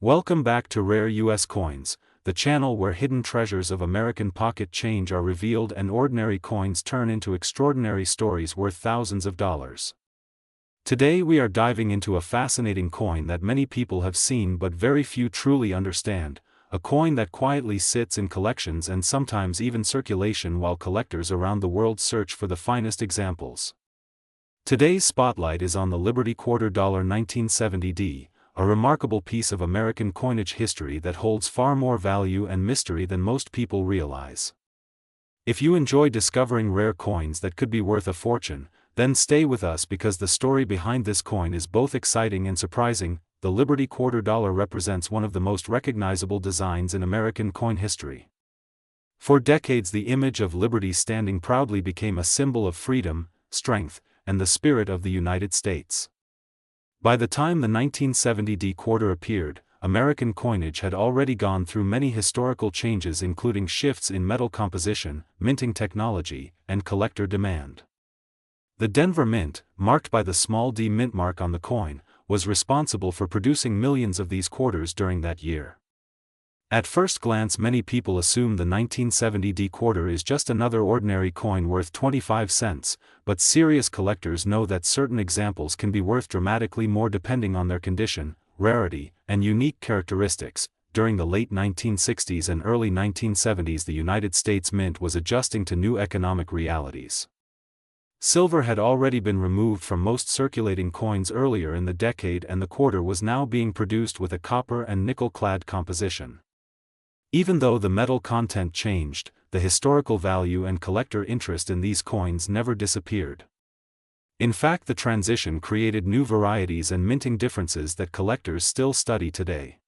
Welcome back to Rare U.S. Coins, the channel where hidden treasures of American pocket change are revealed and ordinary coins turn into extraordinary stories worth thousands of dollars. Today we are diving into a fascinating coin that many people have seen but very few truly understand, a coin that quietly sits in collections and sometimes even circulation while collectors around the world search for the finest examples. Today's spotlight is on the Liberty Quarter Dollar 1970D, a remarkable piece of American coinage history that holds far more value and mystery than most people realize. If you enjoy discovering rare coins that could be worth a fortune, then stay with us because the story behind this coin is both exciting and surprising. The Liberty Quarter Dollar represents one of the most recognizable designs in American coin history. For decades, the image of Liberty standing proudly became a symbol of freedom, strength, and the spirit of the United States. By the time the 1970D quarter appeared, American coinage had already gone through many historical changes, including shifts in metal composition, minting technology, and collector demand. The Denver Mint, marked by the small d mint mark on the coin, was responsible for producing millions of these quarters during that year. At first glance, many people assume the 1970D quarter is just another ordinary coin worth 25 cents, but serious collectors know that certain examples can be worth dramatically more depending on their condition, rarity, and unique characteristics. During the late 1960s and early 1970s, the United States Mint was adjusting to new economic realities. Silver had already been removed from most circulating coins earlier in the decade, and the quarter was now being produced with a copper and nickel-clad composition. Even though the metal content changed, the historical value and collector interest in these coins never disappeared. In fact, the transition created new varieties and minting differences that collectors still study today.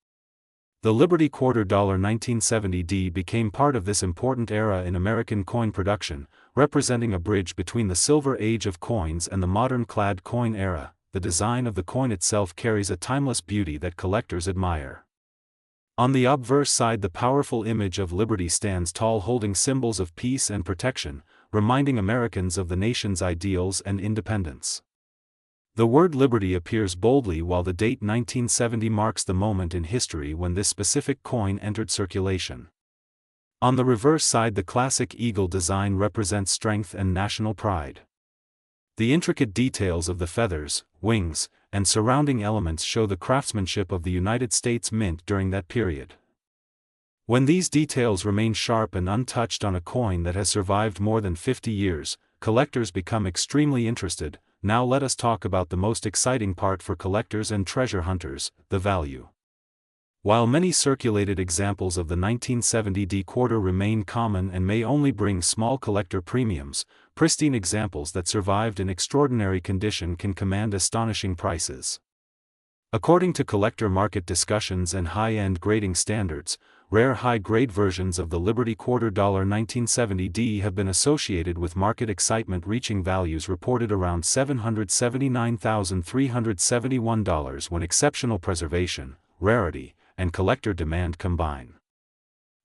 The Liberty Quarter Dollar 1970D became part of this important era in American coin production, representing a bridge between the Silver Age of coins and the modern clad coin era. The design of the coin itself carries a timeless beauty that collectors admire. On the obverse side, the powerful image of Liberty stands tall, holding symbols of peace and protection, reminding Americans of the nation's ideals and independence. The word liberty appears boldly, while the date 1970 marks the moment in history when this specific coin entered circulation. On the reverse side, the classic eagle design represents strength and national pride. The intricate details of the feathers, wings, and surrounding elements show the craftsmanship of the United States Mint during that period. When these details remain sharp and untouched on a coin that has survived more than 50 years, collectors become extremely interested. Now let us talk about the most exciting part for collectors and treasure hunters: the value. While many circulated examples of the 1970D quarter remain common and may only bring small collector premiums, pristine examples that survived in extraordinary condition can command astonishing prices. According to collector market discussions and high-end grading standards, rare high-grade versions of the Liberty Quarter Dollar 1970D have been associated with market excitement, reaching values reported around $779,371 when exceptional preservation, rarity, and collector demand combine.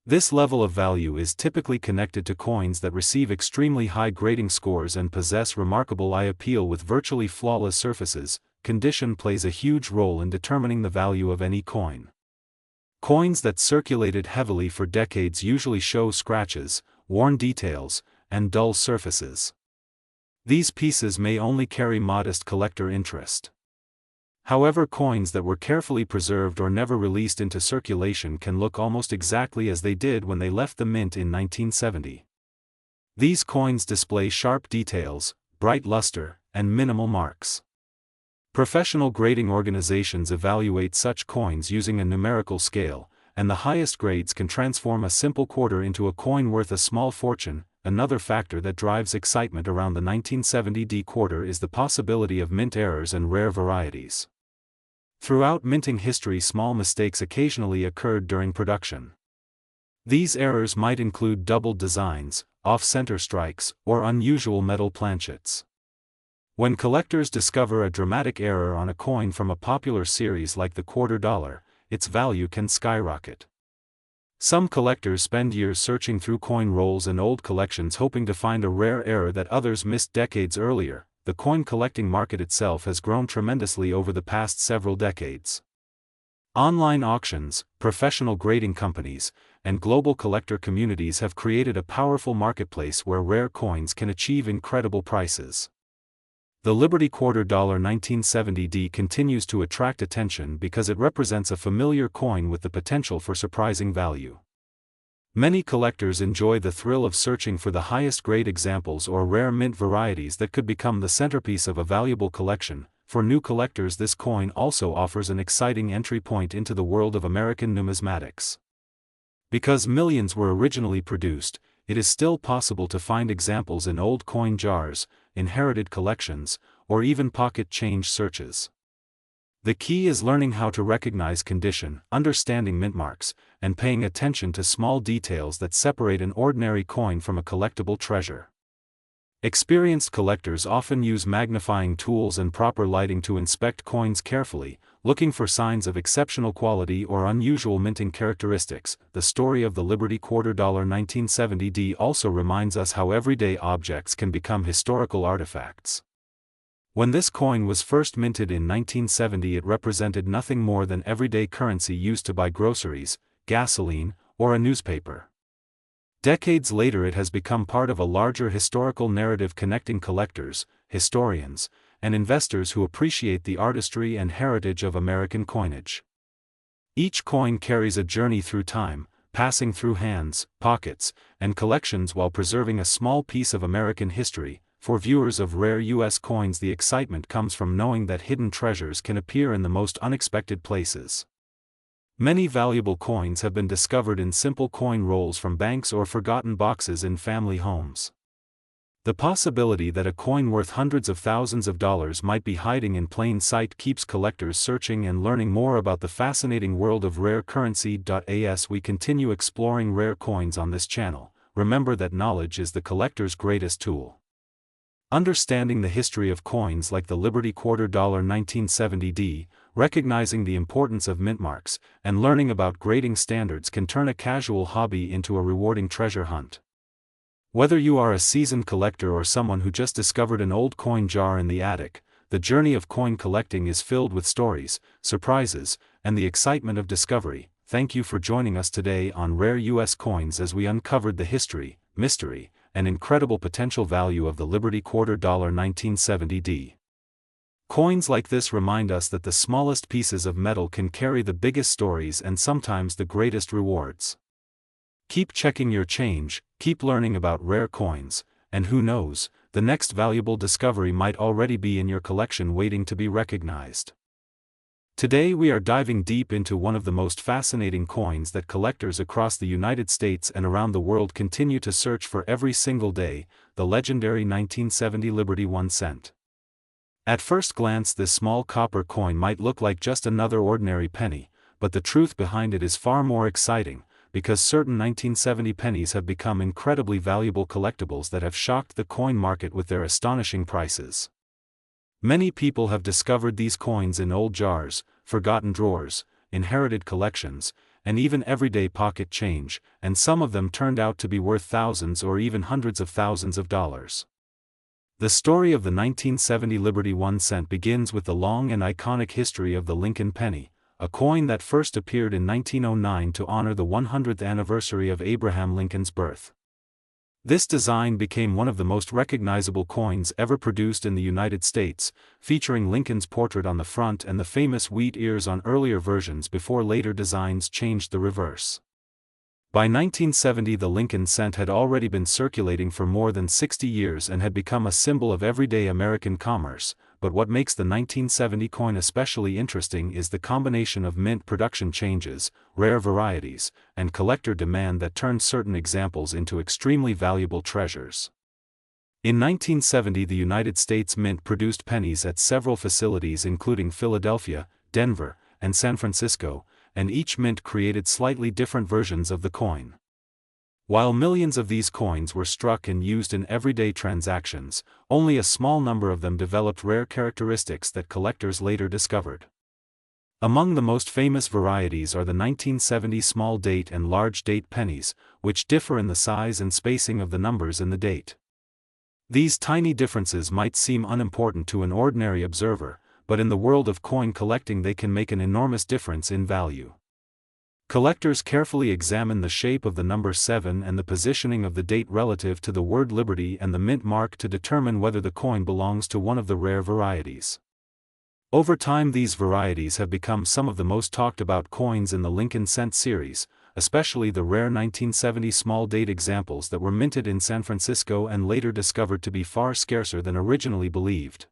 This level of value is typically connected to coins that receive extremely high grading scores and possess remarkable eye appeal with virtually flawless surfaces. Condition plays a huge role in determining the value of any coin. Coins that circulated heavily for decades usually show scratches, worn details, and dull surfaces. These pieces may only carry modest collector interest. However, coins that were carefully preserved or never released into circulation can look almost exactly as they did when they left the mint in 1970. These coins display sharp details, bright luster, and minimal marks. Professional grading organizations evaluate such coins using a numerical scale, and the highest grades can transform a simple quarter into a coin worth a small fortune. Another factor that drives excitement around the 1970D quarter is the possibility of mint errors and rare varieties. Throughout minting history, small mistakes occasionally occurred during production. These errors might include doubled designs, off-center strikes, or unusual metal planchets. When collectors discover a dramatic error on a coin from a popular series like the quarter dollar, its value can skyrocket. Some collectors spend years searching through coin rolls and old collections hoping to find a rare error that others missed decades earlier. The coin collecting market itself has grown tremendously over the past several decades. Online auctions, professional grading companies, and global collector communities have created a powerful marketplace where rare coins can achieve incredible prices. The Liberty Quarter $1970 continues to attract attention because it represents a familiar coin with the potential for surprising value. Many collectors enjoy the thrill of searching for the highest grade examples or rare mint varieties that could become the centerpiece of a valuable collection. For new collectors, this coin also offers an exciting entry point into the world of American numismatics. Because millions were originally produced, it is still possible to find examples in old coin jars, inherited collections, or even pocket change searches. The key is learning how to recognize condition, understanding mint marks, and paying attention to small details that separate an ordinary coin from a collectible treasure. Experienced collectors often use magnifying tools and proper lighting to inspect coins carefully, looking for signs of exceptional quality or unusual minting characteristics. The story of the Liberty Quarter $1970 also reminds us how everyday objects can become historical artifacts. When this coin was first minted in 1970, it represented nothing more than everyday currency used to buy groceries, gasoline, or a newspaper. Decades later, it has become part of a larger historical narrative connecting collectors, historians, and investors who appreciate the artistry and heritage of American coinage. Each coin carries a journey through time, passing through hands, pockets, and collections while preserving a small piece of American history. For viewers of rare U.S. coins, the excitement comes from knowing that hidden treasures can appear in the most unexpected places. Many valuable coins have been discovered in simple coin rolls from banks or forgotten boxes in family homes. The possibility that a coin worth hundreds of thousands of dollars might be hiding in plain sight keeps collectors searching and learning more about the fascinating world of rare currency. As we continue exploring rare coins on this channel, remember that knowledge is the collector's greatest tool. Understanding the history of coins like the Liberty Quarter $1970, recognizing the importance of mint marks, and learning about grading standards can turn a casual hobby into a rewarding treasure hunt. Whether you are a seasoned collector or someone who just discovered an old coin jar in the attic, the journey of coin collecting is filled with stories, surprises, and the excitement of discovery. Thank you for joining us today on Rare U.S. Coins as we uncovered the history, mystery, and incredible potential value of the Liberty Quarter $1970. Coins like this remind us that the smallest pieces of metal can carry the biggest stories and sometimes the greatest rewards. Keep checking your change, keep learning about rare coins, and who knows, the next valuable discovery might already be in your collection waiting to be recognized. Today we are diving deep into one of the most fascinating coins that collectors across the United States and around the world continue to search for every single day, the legendary 1970 Liberty 1 cent. At first glance, this small copper coin might look like just another ordinary penny, but the truth behind it is far more exciting, because certain 1970 pennies have become incredibly valuable collectibles that have shocked the coin market with their astonishing prices. Many people have discovered these coins in old jars, forgotten drawers, inherited collections, and even everyday pocket change, and some of them turned out to be worth thousands or even hundreds of thousands of dollars. The story of the 1970 Liberty 1 cent begins with the long and iconic history of the Lincoln penny, a coin that first appeared in 1909 to honor the 100th anniversary of Abraham Lincoln's birth. This design became one of the most recognizable coins ever produced in the United States, featuring Lincoln's portrait on the front and the famous wheat ears on earlier versions before later designs changed the reverse. By 1970, the Lincoln cent had already been circulating for more than 60 years and had become a symbol of everyday American commerce, but what makes the 1970 coin especially interesting is the combination of mint production changes, rare varieties, and collector demand that turned certain examples into extremely valuable treasures. In 1970, the United States Mint produced pennies at several facilities including Philadelphia, Denver, and San Francisco, and each mint created slightly different versions of the coin. While millions of these coins were struck and used in everyday transactions, only a small number of them developed rare characteristics that collectors later discovered. Among the most famous varieties are the 1970 small date and large date pennies, which differ in the size and spacing of the numbers in the date. These tiny differences might seem unimportant to an ordinary observer, but in the world of coin collecting they can make an enormous difference in value. Collectors carefully examine the shape of the number 7 and the positioning of the date relative to the word Liberty and the mint mark to determine whether the coin belongs to one of the rare varieties. Over time these varieties have become some of the most talked about coins in the Lincoln cent series, especially the rare 1970 small date examples that were minted in San Francisco and later discovered to be far scarcer than originally believed.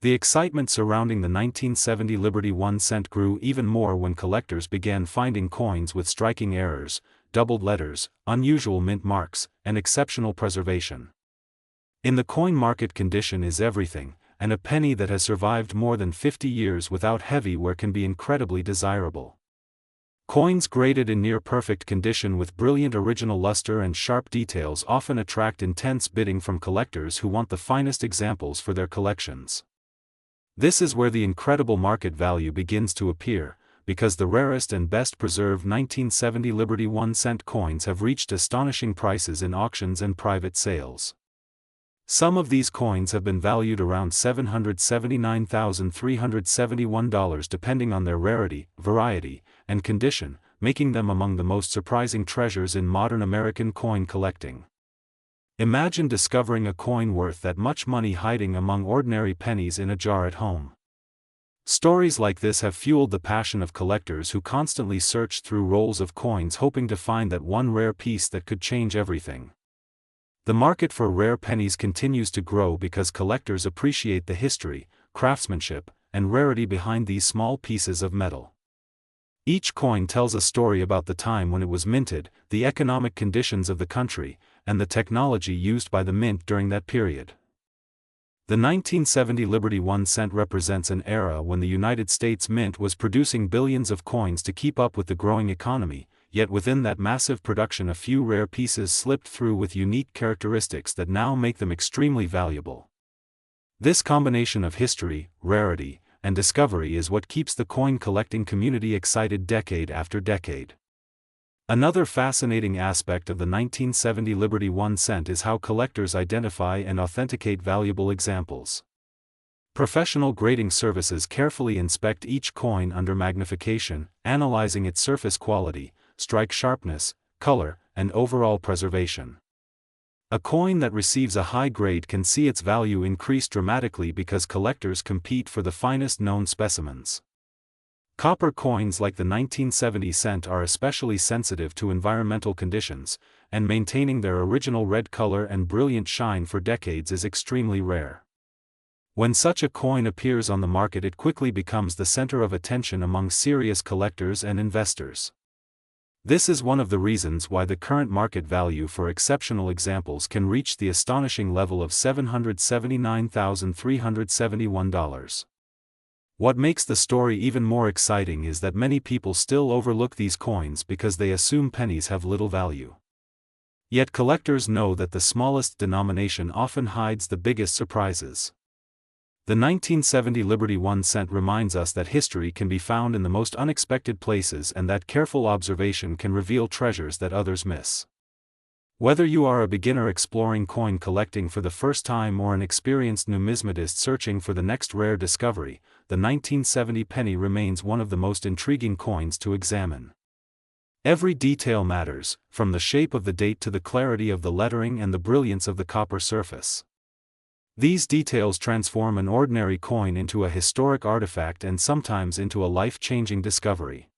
The excitement surrounding the 1970 Liberty 1 cent grew even more when collectors began finding coins with striking errors, doubled letters, unusual mint marks, and exceptional preservation. In the coin market, condition is everything, and a penny that has survived more than 50 years without heavy wear can be incredibly desirable. Coins graded in near-perfect condition with brilliant original luster and sharp details often attract intense bidding from collectors who want the finest examples for their collections. This is where the incredible market value begins to appear, because the rarest and best-preserved 1970 Liberty 1 cent coins have reached astonishing prices in auctions and private sales. Some of these coins have been valued around $779,371 depending on their rarity, variety, and condition, making them among the most surprising treasures in modern American coin collecting. Imagine discovering a coin worth that much money hiding among ordinary pennies in a jar at home. Stories like this have fueled the passion of collectors who constantly search through rolls of coins hoping to find that one rare piece that could change everything. The market for rare pennies continues to grow because collectors appreciate the history, craftsmanship, and rarity behind these small pieces of metal. Each coin tells a story about the time when it was minted, the economic conditions of the country, and the technology used by the mint during that period. The 1970 Liberty 1 cent represents an era when the United States Mint was producing billions of coins to keep up with the growing economy, yet within that massive production a few rare pieces slipped through with unique characteristics that now make them extremely valuable. This combination of history, rarity, and discovery is what keeps the coin collecting community excited decade after decade. Another fascinating aspect of the 1970 Liberty 1 cent is how collectors identify and authenticate valuable examples. Professional grading services carefully inspect each coin under magnification, analyzing its surface quality, strike sharpness, color, and overall preservation. A coin that receives a high grade can see its value increase dramatically because collectors compete for the finest known specimens. Copper coins like the 1970 cent are especially sensitive to environmental conditions, and maintaining their original red color and brilliant shine for decades is extremely rare. When such a coin appears on the market, it quickly becomes the center of attention among serious collectors and investors. This is one of the reasons why the current market value for exceptional examples can reach the astonishing level of $779,371. What makes the story even more exciting is that many people still overlook these coins because they assume pennies have little value. Yet collectors know that the smallest denomination often hides the biggest surprises. The 1970 Liberty 1 cent reminds us that history can be found in the most unexpected places and that careful observation can reveal treasures that others miss. Whether you are a beginner exploring coin collecting for the first time or an experienced numismatist searching for the next rare discovery, the 1970 penny remains one of the most intriguing coins to examine. Every detail matters, from the shape of the date to the clarity of the lettering and the brilliance of the copper surface. These details transform an ordinary coin into a historic artifact and sometimes into a life-changing discovery.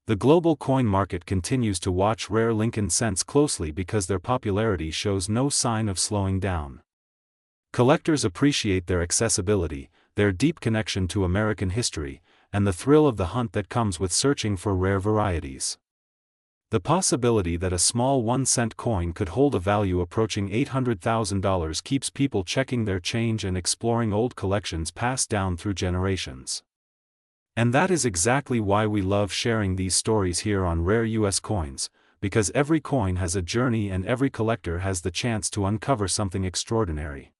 The global coin market continues to watch rare Lincoln cents closely because their popularity shows no sign of slowing down. Collectors appreciate their accessibility, their deep connection to American history, and the thrill of the hunt that comes with searching for rare varieties. The possibility that a small 1-cent coin could hold a value approaching $800,000 keeps people checking their change and exploring old collections passed down through generations. And that is exactly why we love sharing these stories here on Rare US Coins, because every coin has a journey and every collector has the chance to uncover something extraordinary.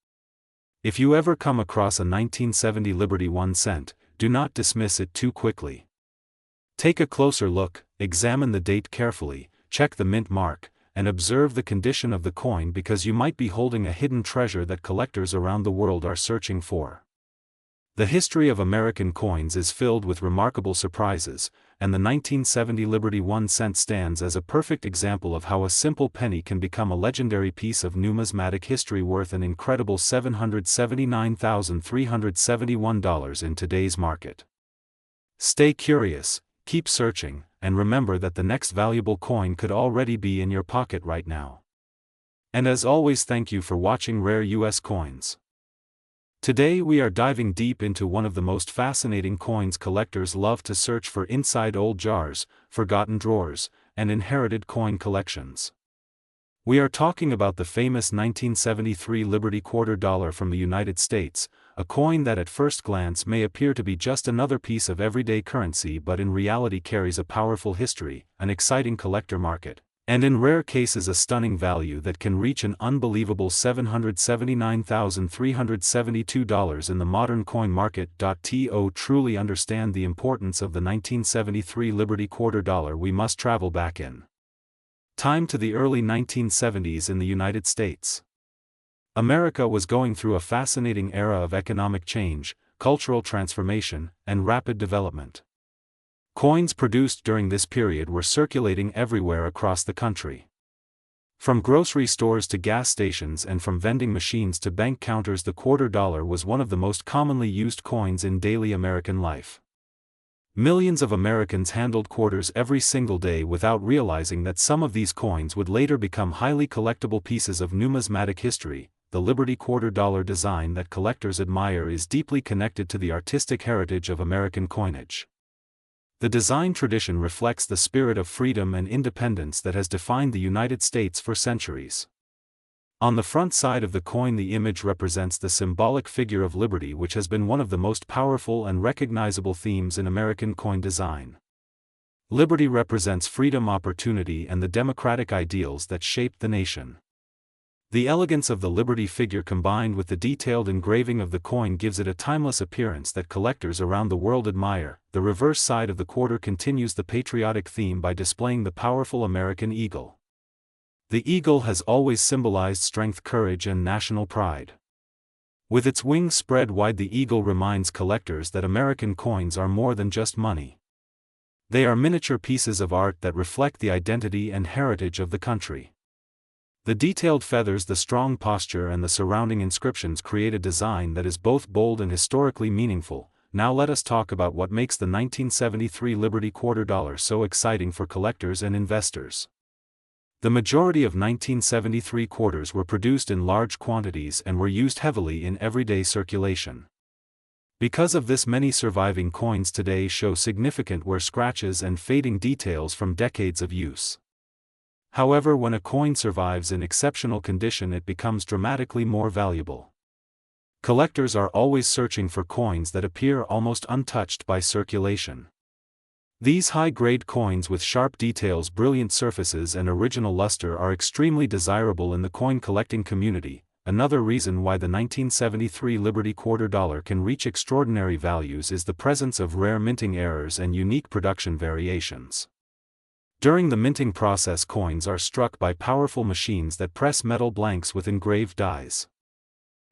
If you ever come across a 1970 Liberty 1 cent, do not dismiss it too quickly. Take a closer look, examine the date carefully, check the mint mark, and observe the condition of the coin because you might be holding a hidden treasure that collectors around the world are searching for. The history of American coins is filled with remarkable surprises, and the 1970 Liberty 1 cent stands as a perfect example of how a simple penny can become a legendary piece of numismatic history worth an incredible $779,371 in today's market. Stay curious, keep searching, and remember that the next valuable coin could already be in your pocket right now. And as always, thank you for watching Rare US Coins. Today we are diving deep into one of the most fascinating coins collectors love to search for: inside old jars, forgotten drawers, and inherited coin collections. We are talking about the famous 1973 Liberty Quarter Dollar from the United States, a coin that at first glance may appear to be just another piece of everyday currency but in reality carries a powerful history, an exciting collector market, and in rare cases a stunning value that can reach an unbelievable $779,372 in the modern coin market. To truly understand the importance of the 1973 Liberty Quarter Dollar, we must travel back in time to the early 1970s in the United States. America was going through a fascinating era of economic change, cultural transformation, and rapid development. Coins produced during this period were circulating everywhere across the country. From grocery stores to gas stations and from vending machines to bank counters, the quarter dollar was one of the most commonly used coins in daily American life. Millions of Americans handled quarters every single day without realizing that some of these coins would later become highly collectible pieces of numismatic history. The Liberty Quarter Dollar design that collectors admire is deeply connected to the artistic heritage of American coinage. The design tradition reflects the spirit of freedom and independence that has defined the United States for centuries. On the front side of the coin, the image represents the symbolic figure of liberty, which has been one of the most powerful and recognizable themes in American coin design. Liberty represents freedom, opportunity, and the democratic ideals that shaped the nation. The elegance of the Liberty figure combined with the detailed engraving of the coin gives it a timeless appearance that collectors around the world admire. The reverse side of the quarter continues the patriotic theme by displaying the powerful American eagle. The eagle has always symbolized strength, courage, and national pride. With its wings spread wide, the eagle reminds collectors that American coins are more than just money. They are miniature pieces of art that reflect the identity and heritage of the country. The detailed feathers, the strong posture, and the surrounding inscriptions create a design that is both bold and historically meaningful. Now let us talk about what makes the 1973 Liberty Quarter Dollar so exciting for collectors and investors. The majority of 1973 quarters were produced in large quantities and were used heavily in everyday circulation. Because of this, many surviving coins today show significant wear, scratches, and fading details from decades of use. However, when a coin survives in exceptional condition, it becomes dramatically more valuable. Collectors are always searching for coins that appear almost untouched by circulation. These high-grade coins with sharp details, brilliant surfaces, and original luster are extremely desirable in the coin collecting community. Another reason why the 1973 Liberty Quarter Dollar can reach extraordinary values is the presence of rare minting errors and unique production variations. During the minting process, coins are struck by powerful machines that press metal blanks with engraved dies.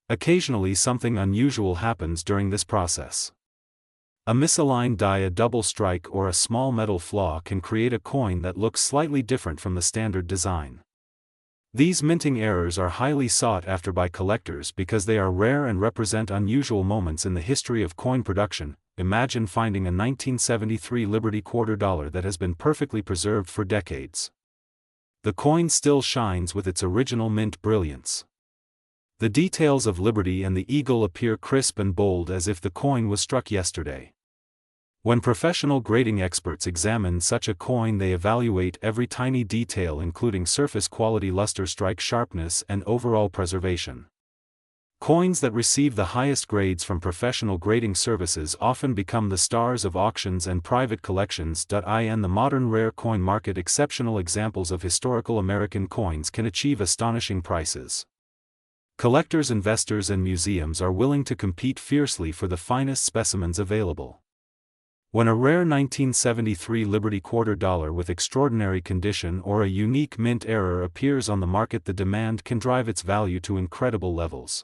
Occasionally, something unusual happens during this process. A misaligned die, a double strike, or a small metal flaw can create a coin that looks slightly different from the standard design. These minting errors are highly sought after by collectors because they are rare and represent unusual moments in the history of coin production. Imagine finding a 1973 Liberty Quarter Dollar that has been perfectly preserved for decades. The coin still shines with its original mint brilliance. The details of Liberty and the eagle appear crisp and bold as if the coin was struck yesterday. When professional grading experts examine such a coin, they evaluate every tiny detail, including surface quality, luster, strike sharpness, and overall preservation. Coins that receive the highest grades from professional grading services often become the stars of auctions and private collections. In the modern rare coin market, exceptional examples of historical American coins can achieve astonishing prices. Collectors, investors, and museums are willing to compete fiercely for the finest specimens available. When a rare 1973 Liberty Quarter Dollar with extraordinary condition or a unique mint error appears on the market, the demand can drive its value to incredible levels.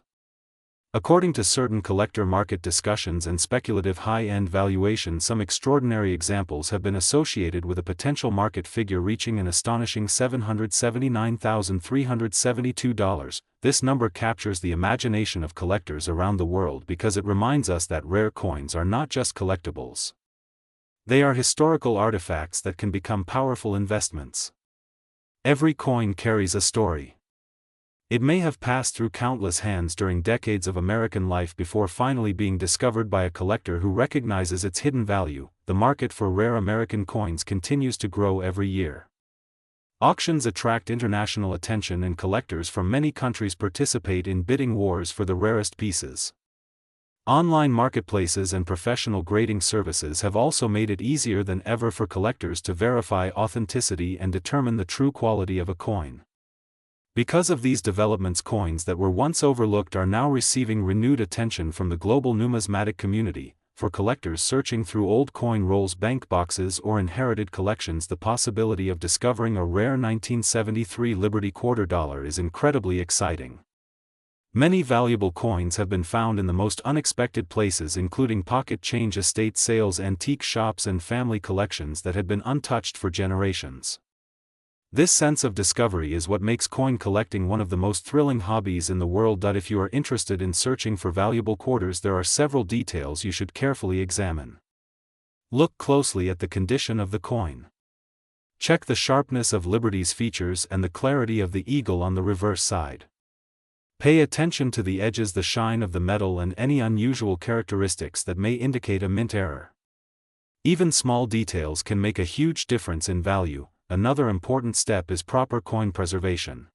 According to certain collector market discussions and speculative high-end valuation, some extraordinary examples have been associated with a potential market figure reaching an astonishing $779,372. This number captures the imagination of collectors around the world because it reminds us that rare coins are not just collectibles. They are historical artifacts that can become powerful investments. Every coin carries a story. It may have passed through countless hands during decades of American life before finally being discovered by a collector who recognizes its hidden value. The market for rare American coins continues to grow every year. Auctions attract international attention and collectors from many countries participate in bidding wars for the rarest pieces. Online marketplaces and professional grading services have also made it easier than ever for collectors to verify authenticity and determine the true quality of a coin. Because of these developments, coins that were once overlooked are now receiving renewed attention from the global numismatic community. For collectors searching through old coin rolls, bank boxes, or inherited collections, the possibility of discovering a rare 1973 Liberty quarter dollar is incredibly exciting. Many valuable coins have been found in the most unexpected places, including pocket change estate sales, antique shops, and family collections that had been untouched for generations. This sense of discovery is what makes coin collecting one of the most thrilling hobbies in the world. If you are interested in searching for valuable quarters, there are several details you should carefully examine. Look closely at the condition of the coin. Check the sharpness of Liberty's features and the clarity of the eagle on the reverse side. Pay attention to the edges, the shine of the metal, and any unusual characteristics that may indicate a mint error. Even small details can make a huge difference in value. Another important step is proper coin preservation.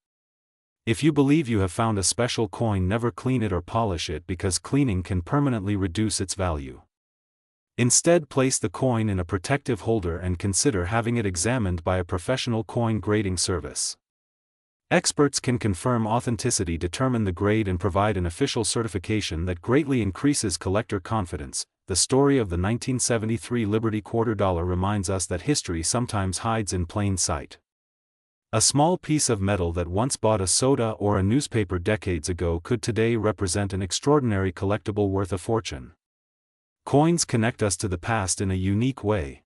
If you believe you have found a special coin, never clean it or polish it, because cleaning can permanently reduce its value. Instead, place the coin in a protective holder and consider having it examined by a professional coin grading service. Experts can confirm authenticity, determine the grade, and provide an official certification that greatly increases collector confidence. The story of the 1973 Liberty quarter dollar reminds us that history sometimes hides in plain sight. A small piece of metal that once bought a soda or a newspaper decades ago could today represent an extraordinary collectible worth a fortune. Coins connect us to the past in a unique way.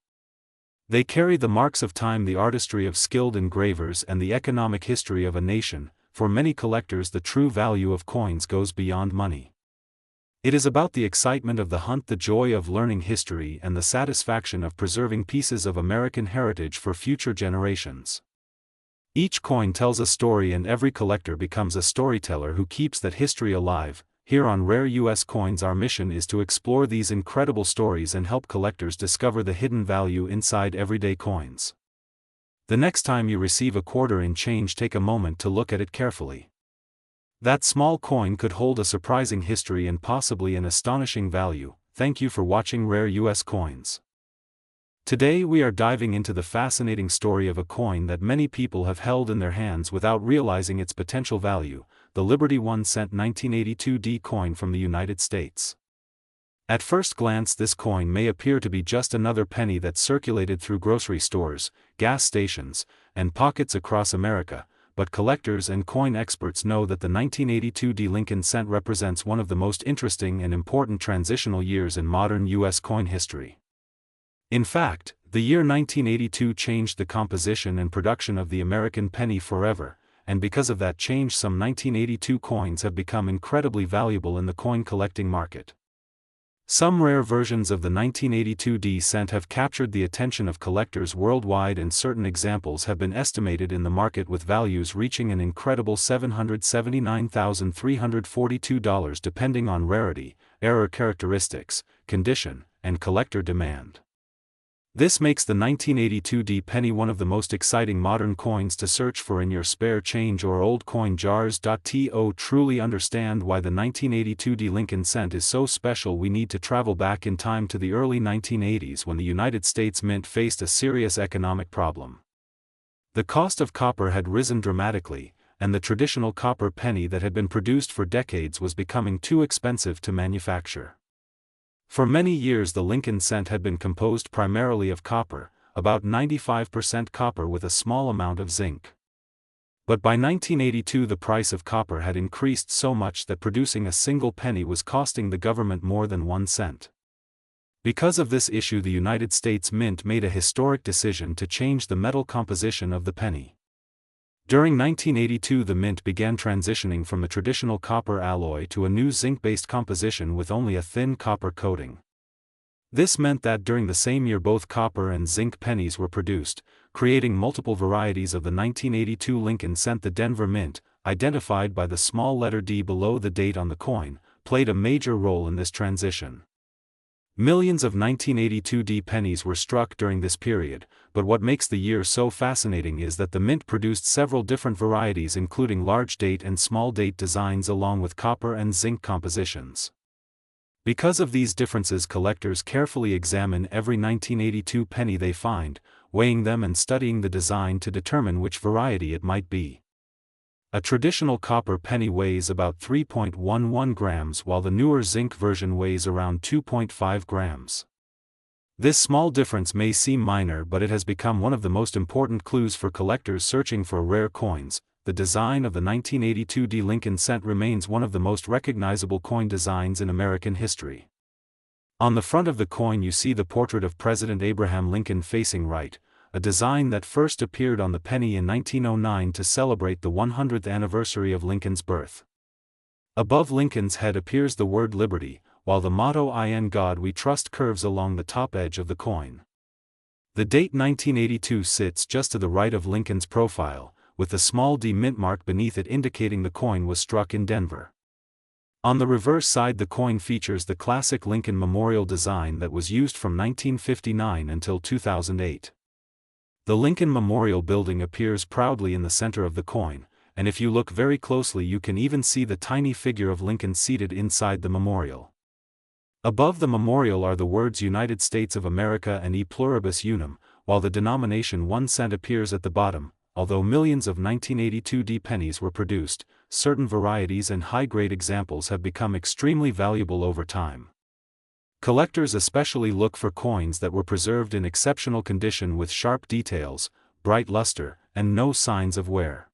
They carry the marks of time, the artistry of skilled engravers, and the economic history of a nation. For many collectors, the true value of coins goes beyond money. It is about the excitement of the hunt, the joy of learning history, and the satisfaction of preserving pieces of American heritage for future generations. Each coin tells a story, and every collector becomes a storyteller who keeps that history alive. Here on Rare U.S. Coins, our mission is to explore these incredible stories and help collectors discover the hidden value inside everyday coins. The next time you receive a quarter in change, take a moment to look at it carefully. That small coin could hold a surprising history and possibly an astonishing value. Thank you for watching Rare U.S. Coins. Today we are diving into the fascinating story of a coin that many people have held in their hands without realizing its potential value, the Liberty 1-cent 1982 coin from the United States. At first glance, this coin may appear to be just another penny that circulated through grocery stores, gas stations, and pockets across America. But collectors and coin experts know that the 1982 Lincoln cent represents one of the most interesting and important transitional years in modern U.S. coin history. In fact, the year 1982 changed the composition and production of the American penny forever, and because of that change, some 1982 coins have become incredibly valuable in the coin collecting market. Some rare versions of the 1982 cent have captured the attention of collectors worldwide, and certain examples have been estimated in the market with values reaching an incredible $779,342 depending on rarity, error characteristics, condition, and collector demand. This makes the 1982 penny one of the most exciting modern coins to search for in your spare change or old coin jars. To truly understand why the 1982 Lincoln cent is so special, we need to travel back in time to the early 1980s, when the United States Mint faced a serious economic problem. The cost of copper had risen dramatically, and the traditional copper penny that had been produced for decades was becoming too expensive to manufacture. For many years the Lincoln cent had been composed primarily of copper, about 95% copper with a small amount of zinc. But by 1982 the price of copper had increased so much that producing a single penny was costing the government more than 1 cent. Because of this issue, the United States Mint made a historic decision to change the metal composition of the penny. During 1982 the mint began transitioning from the traditional copper alloy to a new zinc-based composition with only a thin copper coating. This meant that during the same year both copper and zinc pennies were produced, creating multiple varieties of the 1982 Lincoln cent. The Denver Mint, identified by the small letter D below the date on the coin, played a major role in this transition. Millions of 1982 D pennies were struck during this period, but what makes the year so fascinating is that the mint produced several different varieties including large date and small date designs along with copper and zinc compositions. Because of these differences, collectors carefully examine every 1982 penny they find, weighing them and studying the design to determine which variety it might be. A traditional copper penny weighs about 3.11 grams while the newer zinc version weighs around 2.5 grams. This small difference may seem minor, but it has become one of the most important clues for collectors searching for rare coins. The design of the 1982 D Lincoln cent remains one of the most recognizable coin designs in American history. On the front of the coin you see the portrait of President Abraham Lincoln facing right, a design that first appeared on the penny in 1909 to celebrate the 100th anniversary of Lincoln's birth. Above Lincoln's head appears the word Liberty, while the motto "In God We Trust" curves along the top edge of the coin. The date 1982 sits just to the right of Lincoln's profile, with the small D mint mark beneath it indicating the coin was struck in Denver. On the reverse side the coin features the classic Lincoln Memorial design that was used from 1959 until 2008. The Lincoln Memorial Building appears proudly in the center of the coin, and if you look very closely you can even see the tiny figure of Lincoln seated inside the memorial. Above the memorial are the words United States of America and E Pluribus Unum, while the denomination 1 cent appears at the bottom. Although millions of 1982 D pennies were produced, certain varieties and high-grade examples have become extremely valuable over time. Collectors especially look for coins that were preserved in exceptional condition with sharp details, bright luster, and no signs of wear.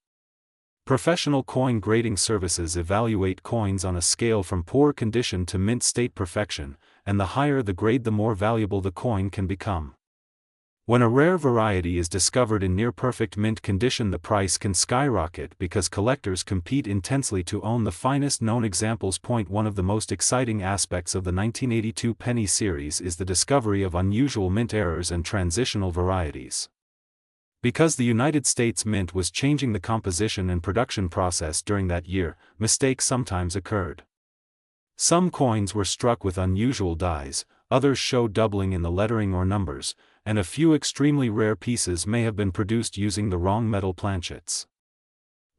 Professional coin grading services evaluate coins on a scale from poor condition to mint state perfection, and the higher the grade the more valuable the coin can become. When a rare variety is discovered in near-perfect mint condition the price can skyrocket because collectors compete intensely to own the finest known examples. One of the most exciting aspects of the 1982 penny series is the discovery of unusual mint errors and transitional varieties. Because the United States Mint was changing the composition and production process during that year, mistakes sometimes occurred. Some coins were struck with unusual dies, others showed doubling in the lettering or numbers, and a few extremely rare pieces may have been produced using the wrong metal planchets.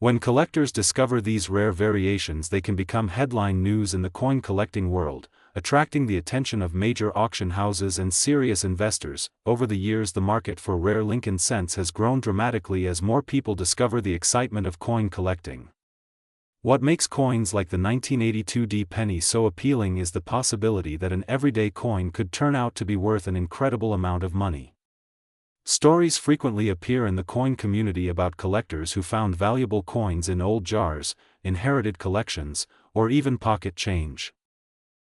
When collectors discover these rare variations they can become headline news in the coin collecting world, attracting the attention of major auction houses and serious investors. Over the years the market for rare Lincoln cents has grown dramatically as more people discover the excitement of coin collecting. What makes coins like the 1982 D penny so appealing is the possibility that an everyday coin could turn out to be worth an incredible amount of money. Stories frequently appear in the coin community about collectors who found valuable coins in old jars, inherited collections, or even pocket change.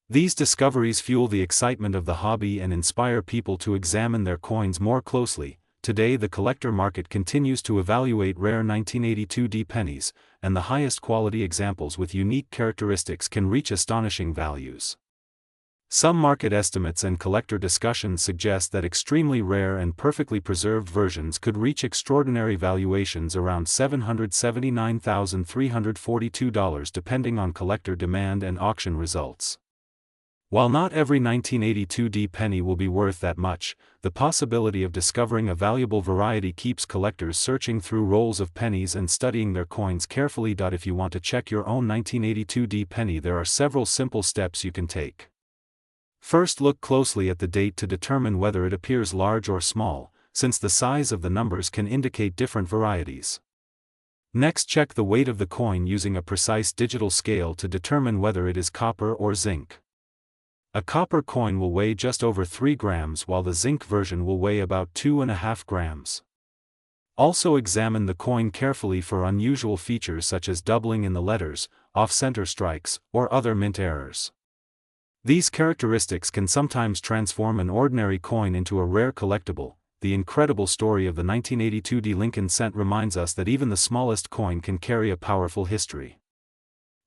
These discoveries fuel the excitement of the hobby and inspire people to examine their coins more closely. Today the collector market continues to evaluate rare 1982 D pennies, and the highest quality examples with unique characteristics can reach astonishing values. Some market estimates and collector discussions suggest that extremely rare and perfectly preserved versions could reach extraordinary valuations around $779,342 depending on collector demand and auction results. While not every 1982 D penny will be worth that much, the possibility of discovering a valuable variety keeps collectors searching through rolls of pennies and studying their coins carefully. If you want to check your own 1982 D penny, there are several simple steps you can take. First, look closely at the date to determine whether it appears large or small, since the size of the numbers can indicate different varieties. Next, check the weight of the coin using a precise digital scale to determine whether it is copper or zinc. A copper coin will weigh just over 3 grams while the zinc version will weigh about 2.5 grams. Also examine the coin carefully for unusual features such as doubling in the letters, off-center strikes, or other mint errors. These characteristics can sometimes transform an ordinary coin into a rare collectible. The incredible story of the 1982 Lincoln cent reminds us that even the smallest coin can carry a powerful history.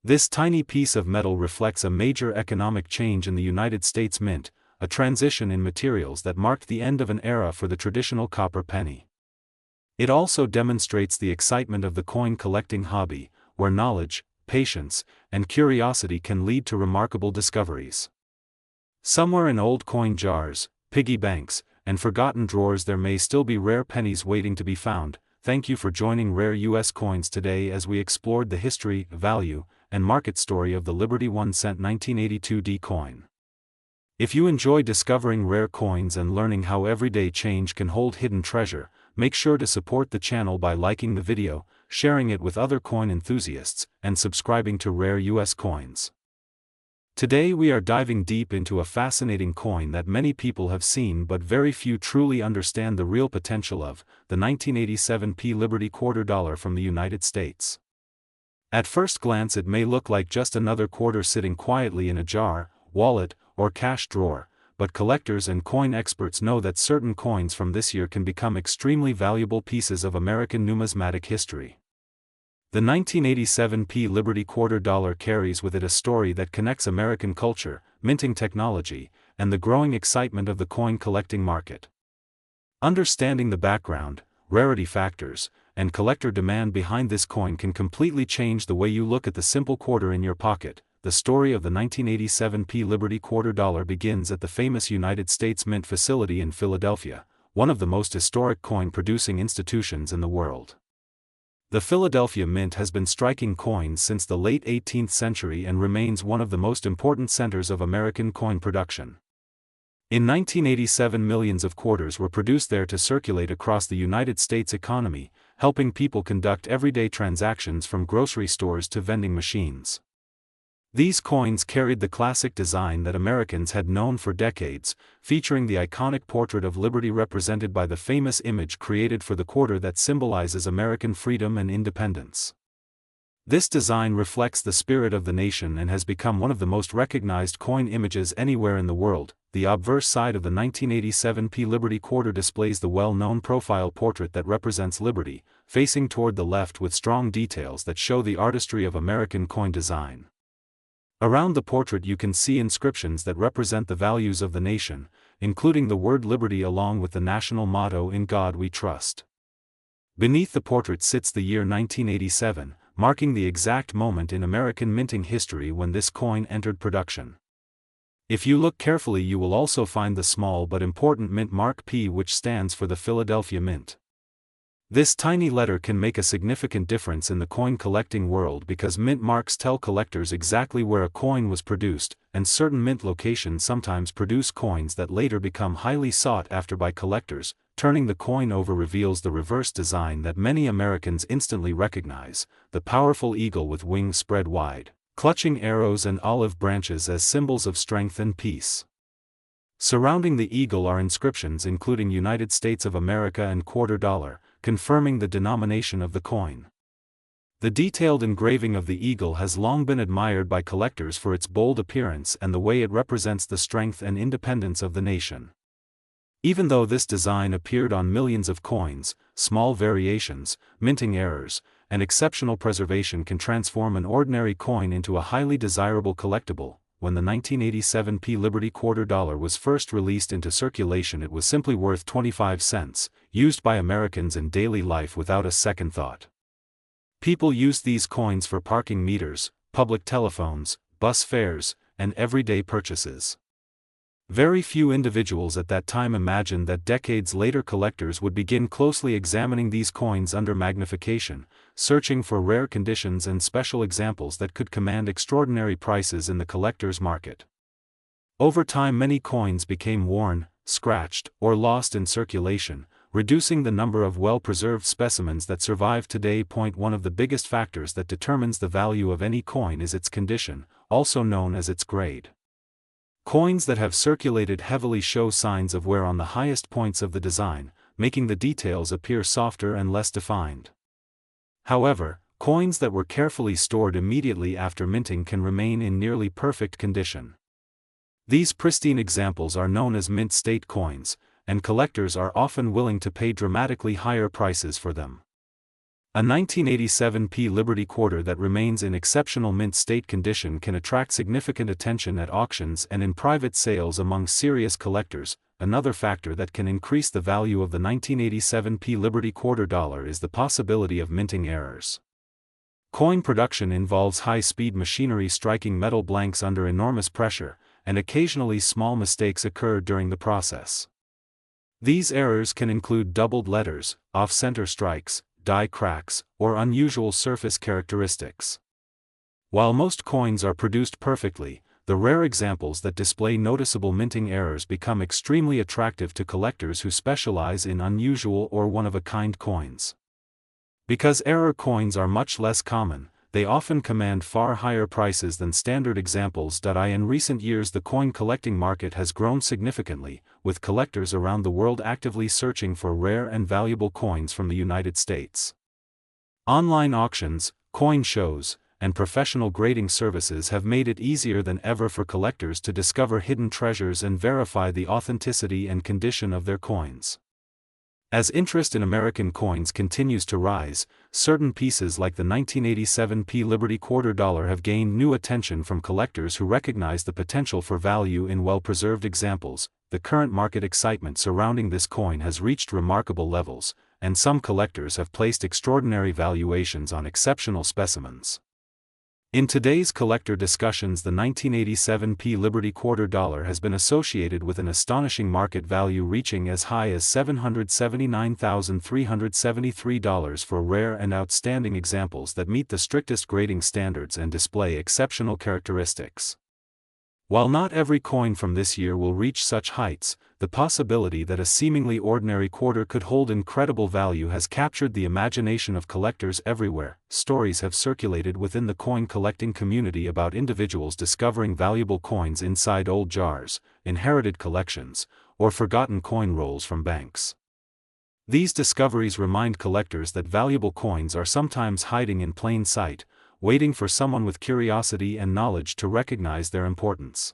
This tiny piece of metal reflects a major economic change in the United States Mint, a transition in materials that marked the end of an era for the traditional copper penny. It also demonstrates the excitement of the coin collecting hobby, where knowledge, patience, and curiosity can lead to remarkable discoveries. Somewhere in old coin jars, piggy banks, and forgotten drawers there may still be rare pennies waiting to be found. Thank you for joining Rare U.S. Coins today as we explored the history, value, and market story of the Liberty 1 cent 1982 D coin. If you enjoy discovering rare coins and learning how everyday change can hold hidden treasure, make sure to support the channel by liking the video, sharing it with other coin enthusiasts, and subscribing to Rare U.S. Coins. Today we are diving deep into a fascinating coin that many people have seen but very few truly understand the real potential of, the 1987 Liberty Quarter Dollar from the United States. At first glance it may look like just another quarter sitting quietly in a jar, wallet, or cash drawer, but collectors and coin experts know that certain coins from this year can become extremely valuable pieces of American numismatic history. The 1987 Liberty Quarter Dollar carries with it a story that connects American culture, minting technology, and the growing excitement of the coin collecting market. Understanding the background, rarity factors, and collector demand behind this coin can completely change the way you look at the simple quarter in your pocket. The story of the 1987 Liberty Quarter Dollar begins at the famous United States Mint facility in Philadelphia, one of the most historic coin-producing institutions in the world. The Philadelphia Mint has been striking coins since the late 18th century and remains one of the most important centers of American coin production. In 1987, millions of quarters were produced there to circulate across the United States economy, helping people conduct everyday transactions from grocery stores to vending machines. These coins carried the classic design that Americans had known for decades, featuring the iconic portrait of liberty represented by the famous image created for the quarter that symbolizes American freedom and independence. This design reflects the spirit of the nation and has become one of the most recognized coin images anywhere in the world. The obverse side of the 1987 Liberty Quarter displays the well-known profile portrait that represents liberty, facing toward the left with strong details that show the artistry of American coin design. Around the portrait you can see inscriptions that represent the values of the nation, including the word liberty along with the national motto "In God We Trust." Beneath the portrait sits the year 1987, marking the exact moment in American minting history when this coin entered production. If you look carefully you will also find the small but important mint mark P, which stands for the Philadelphia Mint. This tiny letter can make a significant difference in the coin collecting world because mint marks tell collectors exactly where a coin was produced, and certain mint locations sometimes produce coins that later become highly sought after by collectors. Turning the coin over reveals the reverse design that many Americans instantly recognize, the powerful eagle with wings spread wide, clutching arrows and olive branches as symbols of strength and peace. Surrounding the eagle are inscriptions including United States of America and quarter dollar, confirming the denomination of the coin. The detailed engraving of the eagle has long been admired by collectors for its bold appearance and the way it represents the strength and independence of the nation. Even though this design appeared on millions of coins, small variations, minting errors, and exceptional preservation can transform an ordinary coin into a highly desirable collectible. When the 1987 Liberty Quarter Dollar was first released into circulation, it was simply worth 25 cents, used by Americans in daily life without a second thought. People used these coins for parking meters, public telephones, bus fares, and everyday purchases. Very few individuals at that time imagined that decades later collectors would begin closely examining these coins under magnification, searching for rare conditions and special examples that could command extraordinary prices in the collector's market. Over time many coins became worn, scratched, or lost in circulation, reducing the number of well-preserved specimens that survive today. One of the biggest factors that determines the value of any coin is its condition, also known as its grade. Coins that have circulated heavily show signs of wear on the highest points of the design, making the details appear softer and less defined. However, coins that were carefully stored immediately after minting can remain in nearly perfect condition. These pristine examples are known as mint state coins, and collectors are often willing to pay dramatically higher prices for them. A 1987 Liberty Quarter that remains in exceptional mint state condition can attract significant attention at auctions and in private sales among serious collectors. Another factor that can increase the value of the 1987 Liberty Quarter dollar is the possibility of minting errors. Coin production involves high-speed machinery striking metal blanks under enormous pressure, and occasionally small mistakes occur during the process. These errors can include doubled letters, off-center strikes, die cracks, or unusual surface characteristics. While most coins are produced perfectly, the rare examples that display noticeable minting errors become extremely attractive to collectors who specialize in unusual or one-of-a-kind coins. Because error coins are much less common, they often command far higher prices than standard examples. In recent years, the coin collecting market has grown significantly, with collectors around the world actively searching for rare and valuable coins from the United States. Online auctions, coin shows, and professional grading services have made it easier than ever for collectors to discover hidden treasures and verify the authenticity and condition of their coins. As interest in American coins continues to rise, certain pieces like the 1987 Liberty Quarter dollar have gained new attention from collectors who recognize the potential for value in well-preserved examples. The current market excitement surrounding this coin has reached remarkable levels, and some collectors have placed extraordinary valuations on exceptional specimens. In today's collector discussions, the 1987 Liberty Quarter dollar has been associated with an astonishing market value reaching as high as $779,373 for rare and outstanding examples that meet the strictest grading standards and display exceptional characteristics. While not every coin from this year will reach such heights, the possibility that a seemingly ordinary quarter could hold incredible value has captured the imagination of collectors everywhere. Stories have circulated within the coin collecting community about individuals discovering valuable coins inside old jars, inherited collections, or forgotten coin rolls from banks. These discoveries remind collectors that valuable coins are sometimes hiding in plain sight, waiting for someone with curiosity and knowledge to recognize their importance.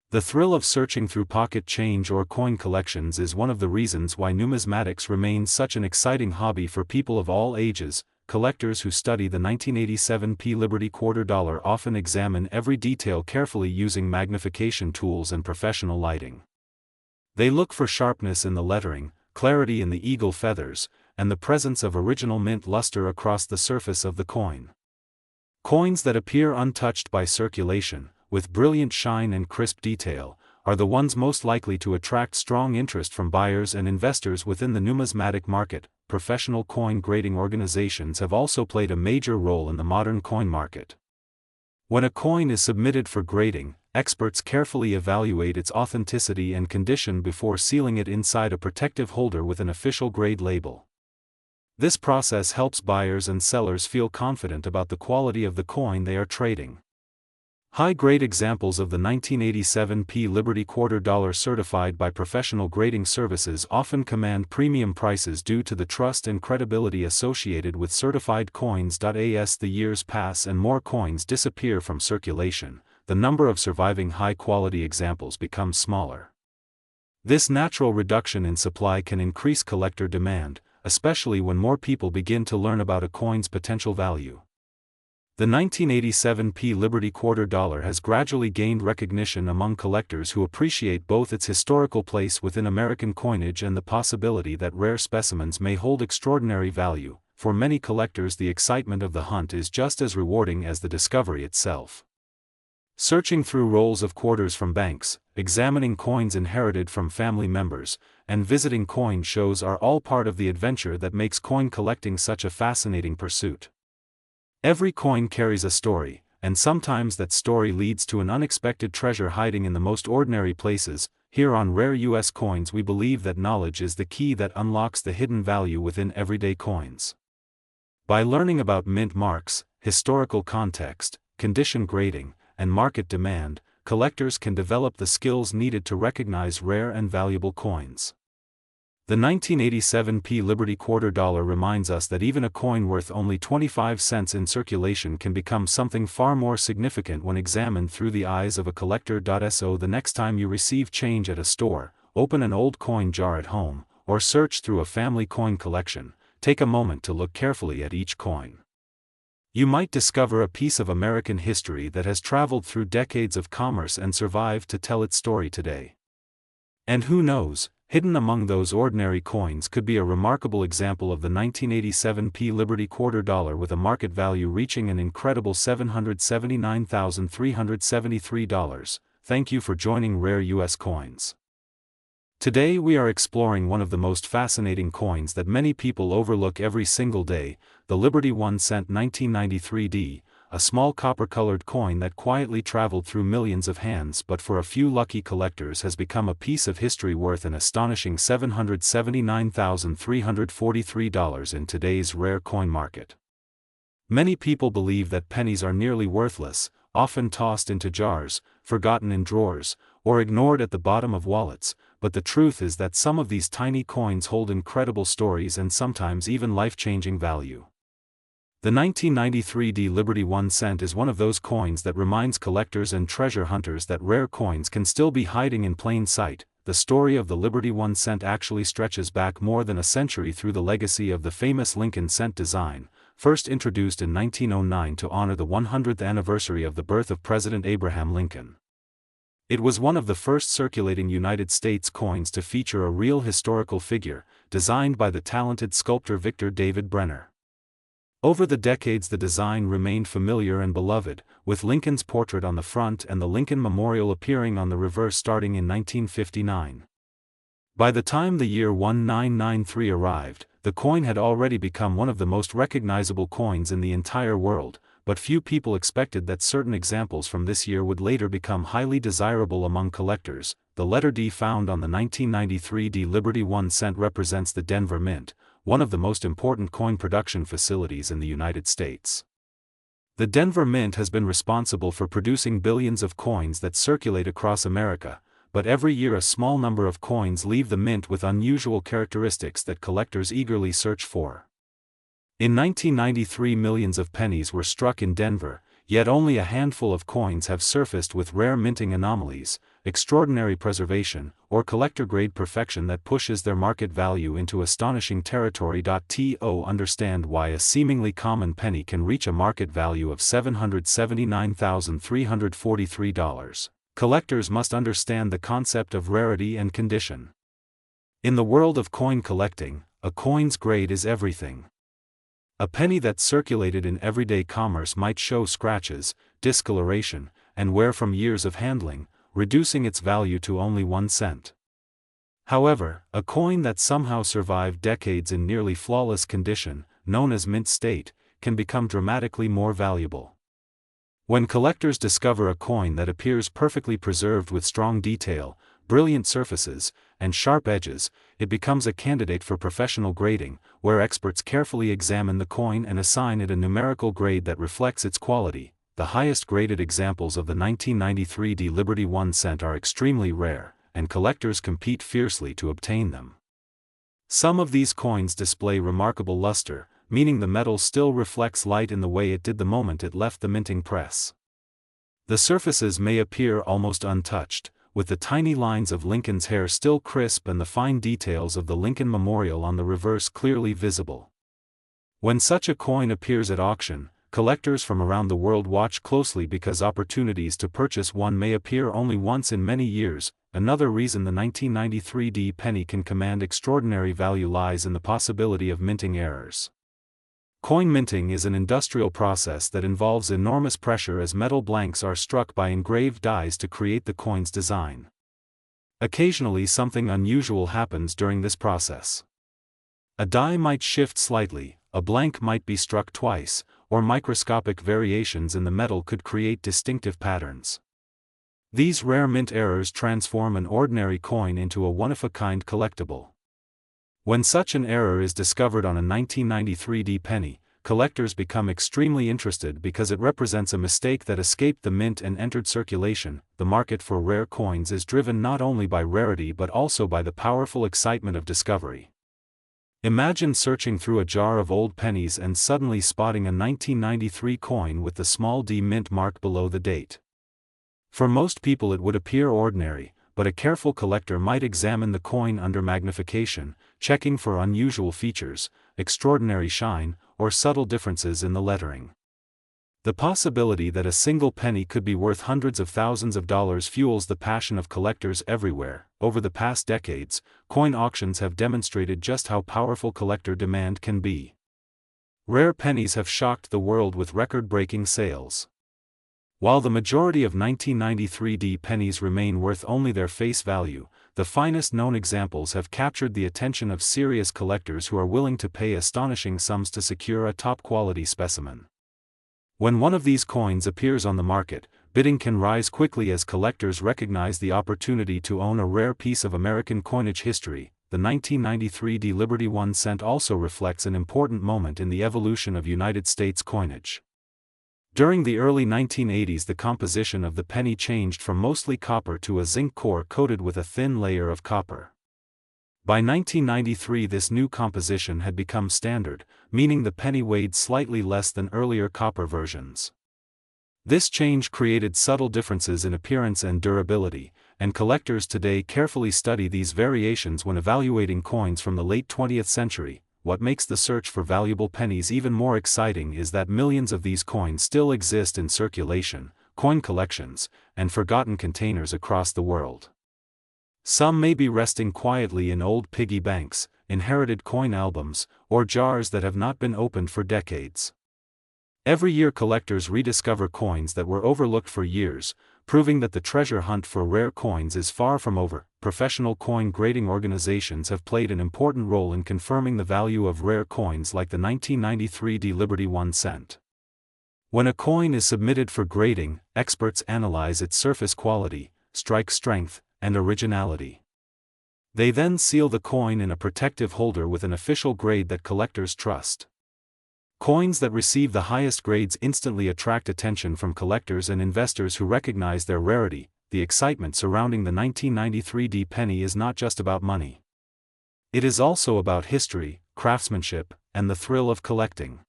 The thrill of searching through pocket change or coin collections is one of the reasons why numismatics remains such an exciting hobby for people of all ages. Collectors who study the 1987 Liberty Quarter dollar often examine every detail carefully using magnification tools and professional lighting. They look for sharpness in the lettering, clarity in the eagle feathers, and the presence of original mint luster across the surface of the coin. Coins that appear untouched by circulation, with brilliant shine and crisp detail, are the ones most likely to attract strong interest from buyers and investors within the numismatic market. Professional coin grading organizations have also played a major role in the modern coin market. When a coin is submitted for grading, experts carefully evaluate its authenticity and condition before sealing it inside a protective holder with an official grade label. This process helps buyers and sellers feel confident about the quality of the coin they are trading. High-grade examples of the 1987 Liberty Quarter dollar certified by professional grading services often command premium prices due to the trust and credibility associated with certified coins. As the years pass and more coins disappear from circulation, the number of surviving high-quality examples becomes smaller. This natural reduction in supply can increase collector demand, especially when more people begin to learn about a coin's potential value. The 1987 Liberty Quarter dollar has gradually gained recognition among collectors who appreciate both its historical place within American coinage and the possibility that rare specimens may hold extraordinary value. For many collectors, the excitement of the hunt is just as rewarding as the discovery itself. Searching through rolls of quarters from banks, examining coins inherited from family members, and visiting coin shows are all part of the adventure that makes coin collecting such a fascinating pursuit. Every coin carries a story, and sometimes that story leads to an unexpected treasure hiding in the most ordinary places. Here on Rare U.S. Coins, we believe that knowledge is the key that unlocks the hidden value within everyday coins. By learning about mint marks, historical context, condition grading, and market demand, collectors can develop the skills needed to recognize rare and valuable coins. The 1987 P Liberty quarter dollar reminds us that even a coin worth only 25 cents in circulation can become something far more significant when examined through the eyes of a collector. So the next time you receive change at a store, open an old coin jar at home, or search through a family coin collection, take a moment to look carefully at each coin. You might discover a piece of American history that has traveled through decades of commerce and survived to tell its story today. And who knows, hidden among those ordinary coins could be a remarkable example of the 1987 P Liberty quarter dollar with a market value reaching an incredible $779,373. Thank you for joining Rare U.S. Coins. Today we are exploring one of the most fascinating coins that many people overlook every single day, the Liberty 1 cent 1993D, a small copper-colored coin that quietly traveled through millions of hands but for a few lucky collectors has become a piece of history worth an astonishing $779,343 in today's rare coin market. Many people believe that pennies are nearly worthless, often tossed into jars, forgotten in drawers, or ignored at the bottom of wallets, but the truth is that some of these tiny coins hold incredible stories and sometimes even life-changing value. The 1993D Liberty 1 cent is one of those coins that reminds collectors and treasure hunters that rare coins can still be hiding in plain sight. The story of the Liberty 1 cent actually stretches back more than a century through the legacy of the famous Lincoln cent design, first introduced in 1909 to honor the 100th anniversary of the birth of President Abraham Lincoln. It was one of the first circulating United States coins to feature a real historical figure, designed by the talented sculptor Victor David Brenner. Over the decades the design remained familiar and beloved, with Lincoln's portrait on the front and the Lincoln Memorial appearing on the reverse starting in 1959. By the time the year 1993 arrived, the coin had already become one of the most recognizable coins in the entire world, but few people expected that certain examples from this year would later become highly desirable among collectors. The letter D found on the 1993D Liberty 1 cent represents the Denver Mint, one of the most important coin production facilities in the United States. The Denver Mint has been responsible for producing billions of coins that circulate across America, but every year a small number of coins leave the mint with unusual characteristics that collectors eagerly search for. In 1993 millions of pennies were struck in Denver, yet only a handful of coins have surfaced with rare minting anomalies, extraordinary preservation, or collector-grade perfection that pushes their market value into astonishing territory. To understand why a seemingly common penny can reach a market value of $779,343, collectors must understand the concept of rarity and condition. In the world of coin collecting, a coin's grade is everything. A penny that circulated in everyday commerce might show scratches, discoloration, and wear from years of handling, reducing its value to only 1 cent. However, a coin that somehow survived decades in nearly flawless condition, known as mint state, can become dramatically more valuable. When collectors discover a coin that appears perfectly preserved with strong detail, brilliant surfaces, and sharp edges, it becomes a candidate for professional grading, where experts carefully examine the coin and assign it a numerical grade that reflects its quality. The highest graded examples of the 1993D Liberty 1 cent are extremely rare, and collectors compete fiercely to obtain them. Some of these coins display remarkable luster, meaning the metal still reflects light in the way it did the moment it left the minting press. The surfaces may appear almost untouched, with the tiny lines of Lincoln's hair still crisp and the fine details of the Lincoln Memorial on the reverse clearly visible. When such a coin appears at auction, collectors from around the world watch closely because opportunities to purchase one may appear only once in many years. Another reason the 1993D penny can command extraordinary value lies in the possibility of minting errors. Coin minting is an industrial process that involves enormous pressure as metal blanks are struck by engraved dies to create the coin's design. Occasionally something unusual happens during this process. A die might shift slightly, a blank might be struck twice, or microscopic variations in the metal could create distinctive patterns. These rare mint errors transform an ordinary coin into a one-of-a-kind collectible. When such an error is discovered on a 1993D penny, collectors become extremely interested because it represents a mistake that escaped the mint and entered circulation. The market for rare coins is driven not only by rarity but also by the powerful excitement of discovery. Imagine searching through a jar of old pennies and suddenly spotting a 1993 coin with the small d mint mark below the date. For most people it would appear ordinary, but a careful collector might examine the coin under magnification, checking for unusual features, extraordinary shine, or subtle differences in the lettering. The possibility that a single penny could be worth hundreds of thousands of dollars fuels the passion of collectors everywhere. Over the past decades, coin auctions have demonstrated just how powerful collector demand can be. Rare pennies have shocked the world with record-breaking sales. While the majority of 1993 pennies remain worth only their face value, the finest known examples have captured the attention of serious collectors who are willing to pay astonishing sums to secure a top-quality specimen. When one of these coins appears on the market, bidding can rise quickly as collectors recognize the opportunity to own a rare piece of American coinage history. The 1993 Liberty 1 cent also reflects an important moment in the evolution of United States coinage. During the early 1980s, the composition of the penny changed from mostly copper to a zinc core coated with a thin layer of copper. By 1993 this new composition had become standard, meaning the penny weighed slightly less than earlier copper versions. This change created subtle differences in appearance and durability, and collectors today carefully study these variations when evaluating coins from the late 20th century. What makes the search for valuable pennies even more exciting is that millions of these coins still exist in circulation, coin collections, and forgotten containers across the world. Some may be resting quietly in old piggy banks, inherited coin albums, or jars that have not been opened for decades. Every year collectors rediscover coins that were overlooked for years, proving that the treasure hunt for rare coins is far from over. Professional coin grading organizations have played an important role in confirming the value of rare coins like the 1993 Liberty 1 cent. When a coin is submitted for grading, experts analyze its surface quality, strike strength, and originality. They then seal the coin in a protective holder with an official grade that collectors trust. Coins that receive the highest grades instantly attract attention from collectors and investors who recognize their rarity. The excitement surrounding the 1993 penny is not just about money. It is also about history, craftsmanship, and the thrill of collecting.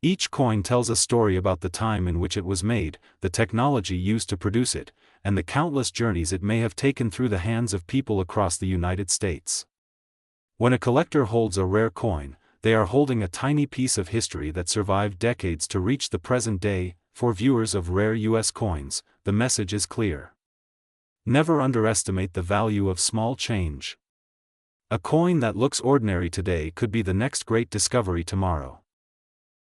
Each coin tells a story about the time in which it was made, the technology used to produce it, and the countless journeys it may have taken through the hands of people across the United States. When a collector holds a rare coin, they are holding a tiny piece of history that survived decades to reach the present day. For viewers of rare U.S. coins, the message is clear. Never underestimate the value of small change. A coin that looks ordinary today could be the next great discovery tomorrow.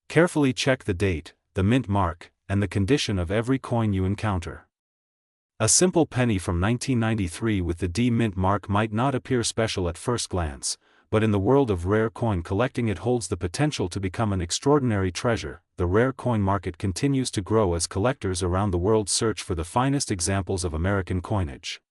Carefully check the date, the mint mark, and the condition of every coin you encounter. A simple penny from 1993 with the D mint mark might not appear special at first glance, but in the world of rare coin collecting it holds the potential to become an extraordinary treasure. The rare coin market continues to grow as collectors around the world search for the finest examples of American coinage.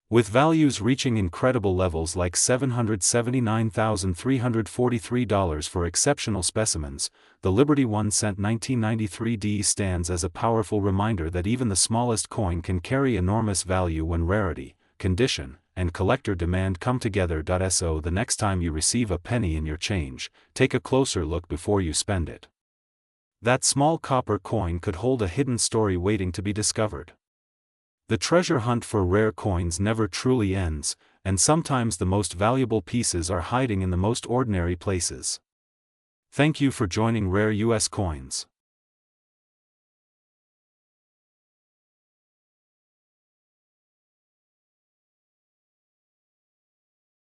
With values reaching incredible levels like $779,343 for exceptional specimens, the Liberty 1 cent 1993 stands as a powerful reminder that even the smallest coin can carry enormous value when rarity, condition, and collector demand come together. So the next time you receive a penny in your change, take a closer look before you spend it. That small copper coin could hold a hidden story waiting to be discovered. The treasure hunt for rare coins never truly ends, and sometimes the most valuable pieces are hiding in the most ordinary places. Thank you for joining Rare US Coins.